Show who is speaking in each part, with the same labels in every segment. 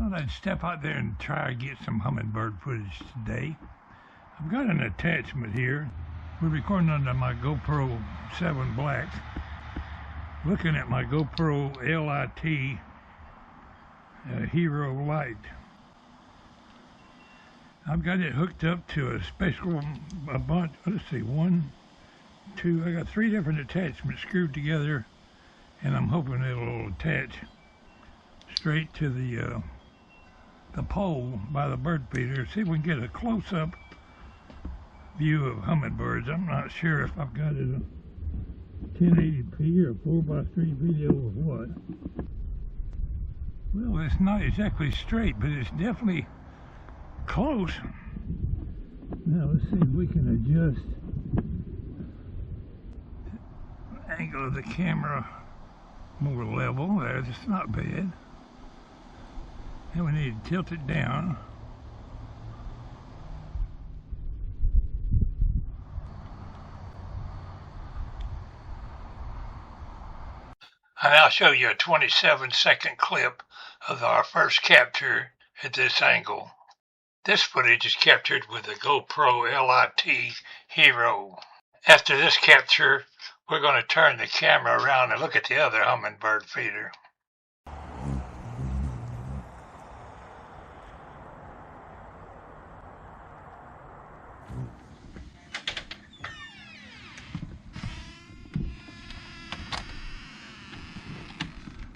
Speaker 1: Thought I'd step out there and try to get some hummingbird footage today. I've got an attachment here. We're recording under my GoPro 7 Black. Looking at my GoPro LIT Hero Light. I've got it hooked up to a special, bunch, let's see, 1, 2, I got 3 different attachments screwed together, and I'm hoping it'll attach straight to the pole by the bird feeder. See if we can get a close-up view of hummingbirds. I'm not sure if I've got it a 1080p or 4:3 video or what. Well, it's not exactly straight, but it's definitely close. Now let's see if we can adjust the angle of the camera more level. There, it's not bad. Then we need to tilt it down. I'll now show you a 27-second clip of our first capture at this angle. This footage is captured with the GoPro LIT Hero. After this capture, we're going to turn the camera around and look at the other hummingbird feeder.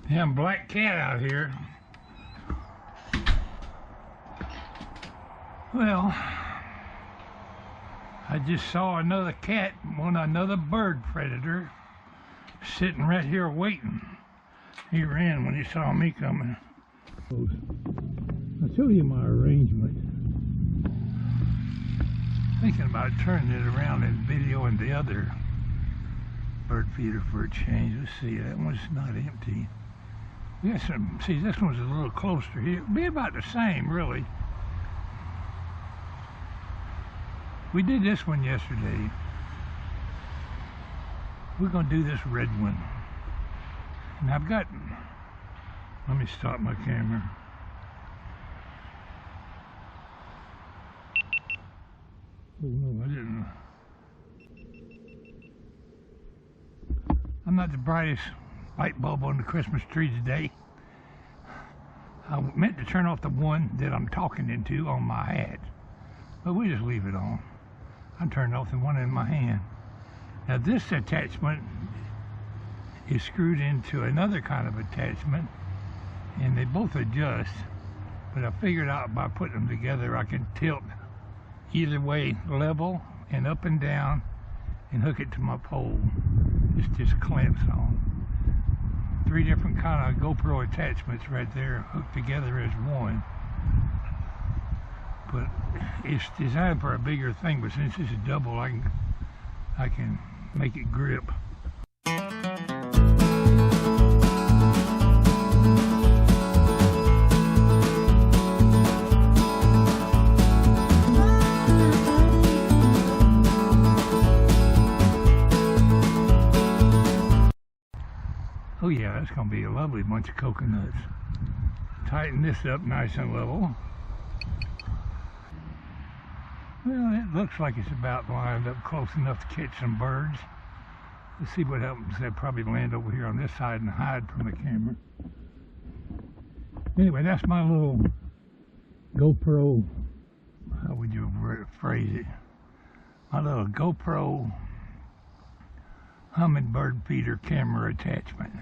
Speaker 1: Damn black cat out here. Well, I just saw another cat, another bird predator, sitting right here waiting. He ran when he saw me coming. I'll show you my arrangement. Thinking about turning it around and videoing the other bird feeder for a change. Let's see, that one's not empty. We got some, see, this one's a little closer here. It'll be about the same, really. We did this one yesterday. We're going to do this red one. And I've got, let me stop my camera. Oh no, I didn't. I'm not the brightest light bulb on the Christmas tree today. I meant to turn off the one that I'm talking into on my hat, but we just leave it on. I turned off the one in my hand. Now this attachment is screwed into another kind of attachment, and they both adjust, but I figured out by putting them together I can tilt either way, level and up and down, and hook it to my pole. It's just clamps on. 3 different kind of GoPro attachments right there hooked together as one. But it's designed for a bigger thing, but since it's a double, I can make it grip. Oh yeah, that's going to be a lovely bunch of coconuts. Tighten this up nice and level. Well, it looks like it's about lined up close enough to catch some birds. Let's see what happens. They'll probably land over here on this side and hide from the camera. Anyway, that's my little GoPro, how would you phrase it? My little GoPro Hummingbird feeder camera attachment.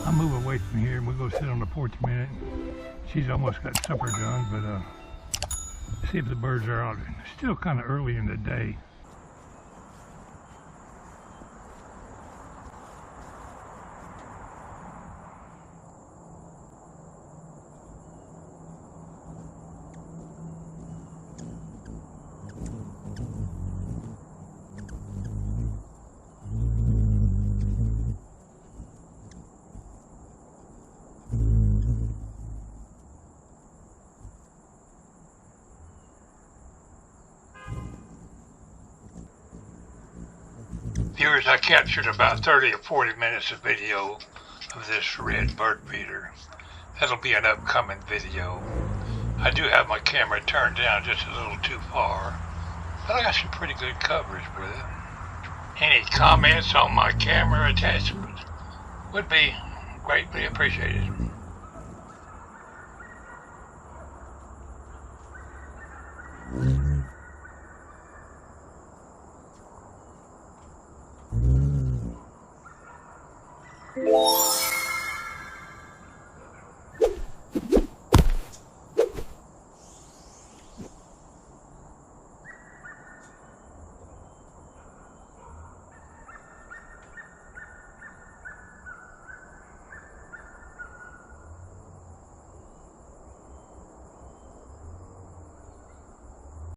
Speaker 1: I'll move away from here and we'll go sit on the porch a minute. She's almost got supper done, but see if the birds are out. It's still kind of early in the day. Viewers, I captured about 30 or 40 minutes of video of this red bird feeder. That'll be an upcoming video. I do have my camera turned down just a little too far, but I got some pretty good coverage with it. Any comments on my camera attachment would be greatly appreciated.